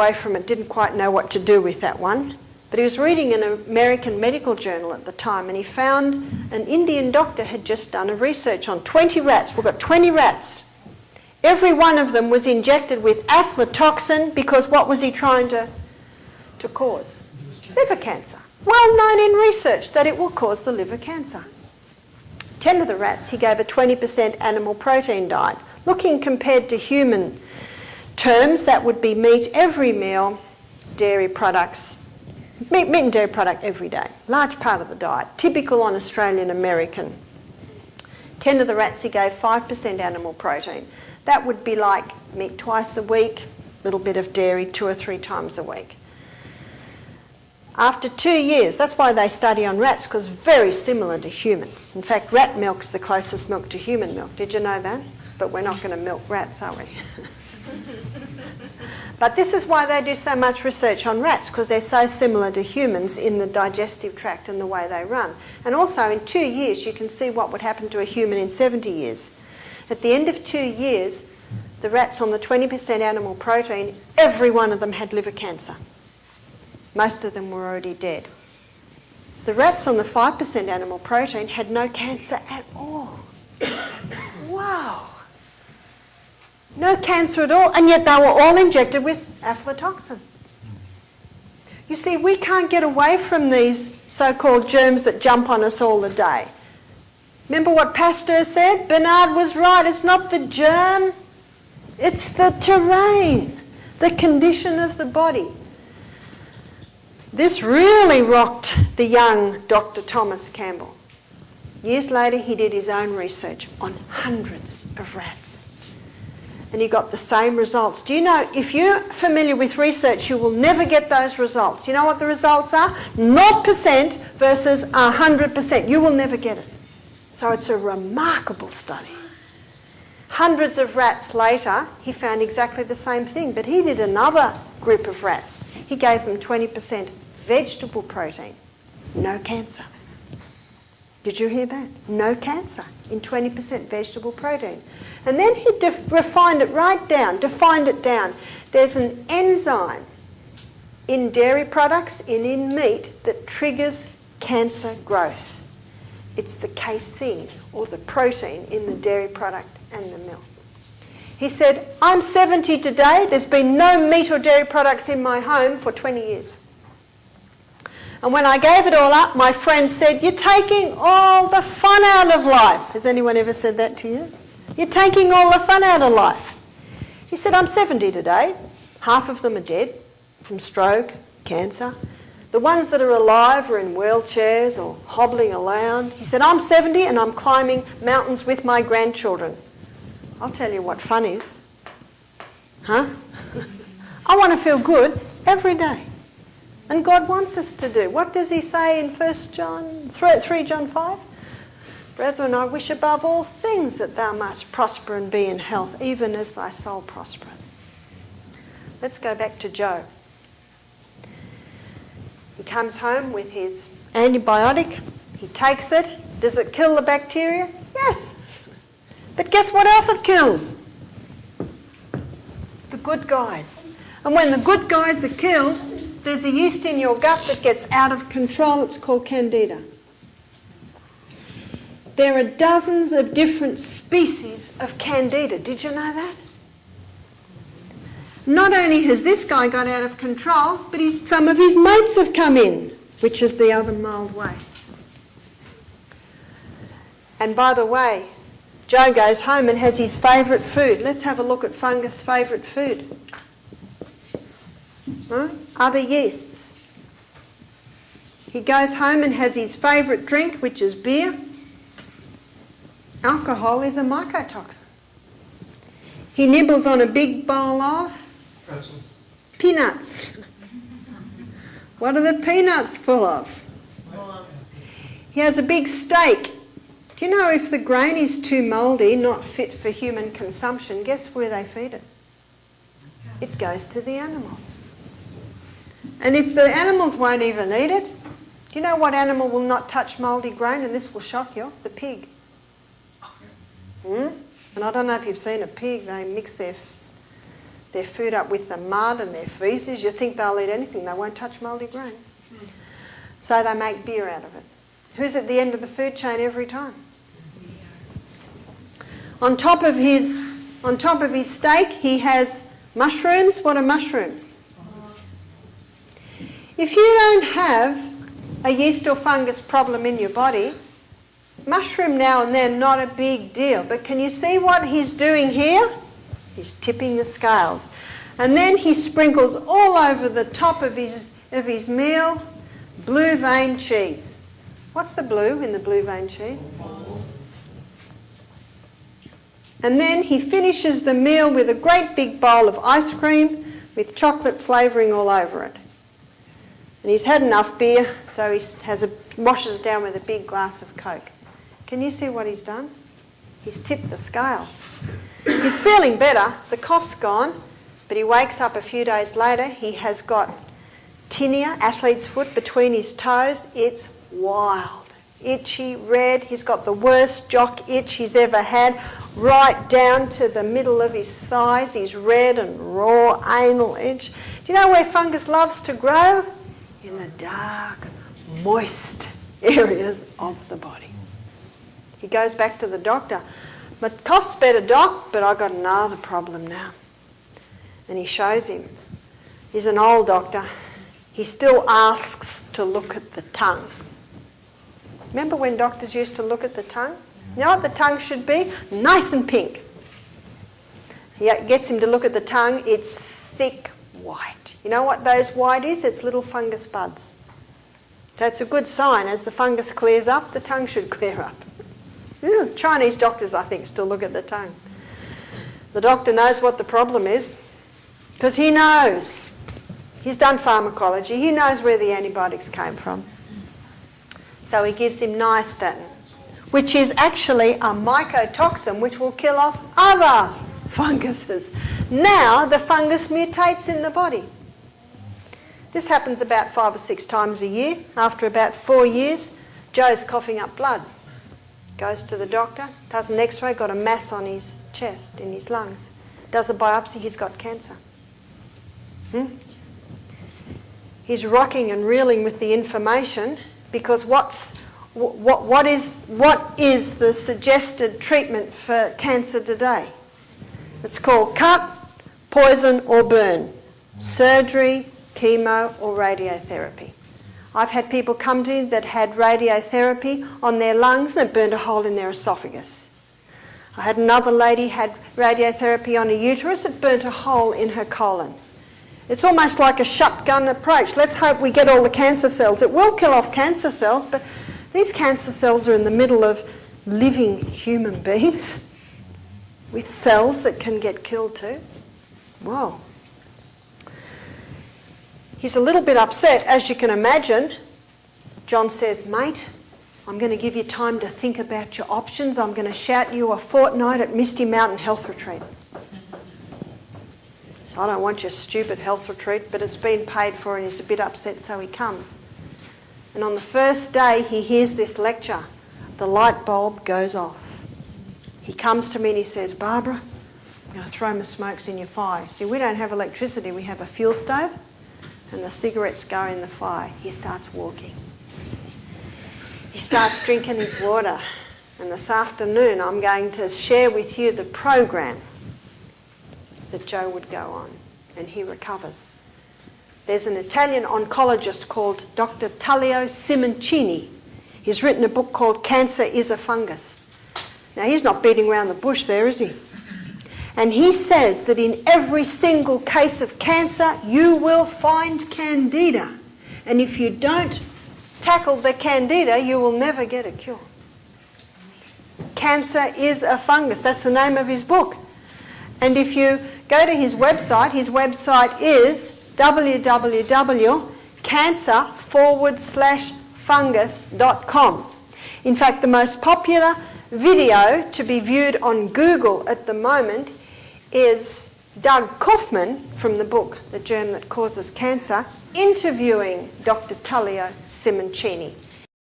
away from it, didn't quite know what to do with that one. But he was reading an American medical journal at the time, and he found an Indian doctor had just done a research on 20 rats. We've got 20 rats. Every one of them was injected with aflatoxin because what was he trying to cause? Liver cancer. Well known in research that it will cause the liver cancer. 10 of the rats, he gave a 20% animal protein diet. Looking compared to human terms, that would be meat every meal, dairy products, meat and dairy product every day. Large part of the diet, typical on Australian American. 10 of the rats, he gave 5% animal protein. That would be like meat twice a week, a little bit of dairy 2 or 3 times a week. After 2 years, that's why they study on rats, because very similar to humans. In fact, rat milk's the closest milk to human milk. Did you know that? But we're not going to milk rats, are we? But this is why they do so much research on rats, because they're so similar to humans in the digestive tract and the way they run. And also in 2 years, you can see what would happen to a human in 70 years. At the end of 2 years, the rats on the 20% animal protein, every one of them had liver cancer. Most of them were already dead. The rats on the 5% animal protein had no cancer at all. Wow. No cancer at all, and yet they were all injected with aflatoxin. You see, we can't get away from these so-called germs that jump on us all the day. Remember what Pasteur said? Bernard was right. It's not the germ, it's the terrain, the condition of the body. This really rocked the young Dr. Thomas Campbell. Years later, he did his own research on hundreds of rats. And he got the same results. Do you know, if you're familiar with research, you will never get those results. Do you know what the results are? 0% versus 100%. You will never get it. So it's a remarkable study. Hundreds of rats later, he found exactly the same thing, but he did another group of rats. He gave them 20% vegetable protein, no cancer. Did you hear that? No cancer in 20% vegetable protein. And then he refined it right down, defined it down. There's an enzyme in dairy products and in meat that triggers cancer growth. It's the casein, or the protein in the dairy product and the milk. He said, I'm 70 today. There's been no meat or dairy products in my home for 20 years. And when I gave it all up, my friends said, you're taking all the fun out of life. Has anyone ever said that to you? You're taking all the fun out of life. He said, I'm 70 today. Half of them are dead from stroke, cancer. The ones that are alive are in wheelchairs or hobbling around. He said, I'm 70 and I'm climbing mountains with my grandchildren. I'll tell you what fun is. Huh? I want to feel good every day. And God wants us to do. What does he say in 3 John 5? Brethren, I wish above all things that thou must prosper and be in health, even as thy soul prospereth. Let's go back to Job. He comes home with his antibiotic. He takes it. Does it kill the bacteria? Yes. But guess what else it kills? The good guys. And when the good guys are killed, there's a yeast in your gut that gets out of control. It's called Candida. There are dozens of different species of Candida. Did you know that? Not only has this guy got out of control, but some of his mates have come in, which is the other mild way. And by the way, Joe goes home and has his favourite food. Let's have a look at fungus' favourite food. Huh? Other yeasts. He goes home and has his favourite drink, which is beer. Alcohol is a mycotoxin. He nibbles on a big bowl of peanuts. What are the peanuts full of? He has a big steak. Do you know if the grain is too mouldy, not fit for human consumption, guess where they feed it? It goes to the animals. And if the animals won't even eat it, do you know what animal will not touch mouldy grain? And this will shock you, the pig. And I don't know if you've seen a pig, they mix their their food up with the mud and their feces. You think they'll eat anything, they won't touch mouldy grain. So they make beer out of it. Who's at the end of the food chain every time? On top of his steak, he has mushrooms. What are mushrooms? If you don't have a yeast or fungus problem in your body, mushroom now and then, not a big deal. But can you see what he's doing here? He's tipping the scales. And then he sprinkles all over the top of his meal blue vein cheese. What's the blue in the blue vein cheese? And then he finishes the meal with a great big bowl of ice cream with chocolate flavouring all over it. And he's had enough beer, so he washes it down with a big glass of Coke. Can you see what he's done? He's tipped the scales. He's feeling better, the cough's gone, but he wakes up a few days later, he has got tinea, athlete's foot, between his toes. It's wild. Itchy, red, he's got the worst jock itch he's ever had, right down to the middle of his thighs. He's red and raw, anal itch. Do you know where fungus loves to grow? In the dark, moist areas of the body. He goes back to the doctor. My cough's better, doc, but I've got another problem now. And he shows him. He's an old doctor. He still asks to look at the tongue. Remember when doctors used to look at the tongue? You know what the tongue should be? Nice and pink. He gets him to look at the tongue. It's thick white. You know what those white is? It's little fungus buds. So it's a good sign. As the fungus clears up, the tongue should clear up. Chinese doctors, I think, still look at the tongue. The doctor knows what the problem is because he knows. He's done pharmacology. He knows where the antibiotics came from. So he gives him nystatin, which is actually a mycotoxin which will kill off other funguses. Now the fungus mutates in the body. This happens about 5 or 6 times a year. After about 4 years, Joe's coughing up blood. Goes to the doctor, does an x-ray, got a mass on his chest, in his lungs. Does a biopsy, he's got cancer. He's rocking and reeling with the information because what is the suggested treatment for cancer today? It's called cut, poison or burn, surgery, chemo or radiotherapy. I've had people come to me that had radiotherapy on their lungs and it burned a hole in their esophagus. I had another lady had radiotherapy on a uterus, it burnt a hole in her colon. It's almost like a shotgun approach. Let's hope we get all the cancer cells. It will kill off cancer cells, but these cancer cells are in the middle of living human beings with cells that can get killed too. Whoa. He's a little bit upset, as you can imagine. John says, mate, I'm going to give you time to think about your options. I'm going to shout you a fortnight at Misty Mountain Health Retreat. So I don't want your stupid health retreat, but it's been paid for and he's a bit upset, so he comes. And on the first day he hears this lecture. The light bulb goes off. He comes to me and he says, Barbara, I'm going to throw my smokes in your fire. See, we don't have electricity, we have a fuel stove. And the cigarettes go in the fire. He starts walking. He starts drinking his water. And this afternoon I'm going to share with you the program that Joe would go on. And he recovers. There's an Italian oncologist called Dr. Tullio Simoncini. He's written a book called Cancer is a Fungus. Now he's not beating around the bush there, is he? And he says that in every single case of cancer, you will find candida. And if you don't tackle the candida, you will never get a cure. Cancer is a fungus. That's the name of his book. And if you go to his website is www.cancer/fungus.com. In fact, the most popular video to be viewed on Google at the moment is Doug Kaufman from the book The Germ That Causes Cancer interviewing Dr. Tullio Simoncini.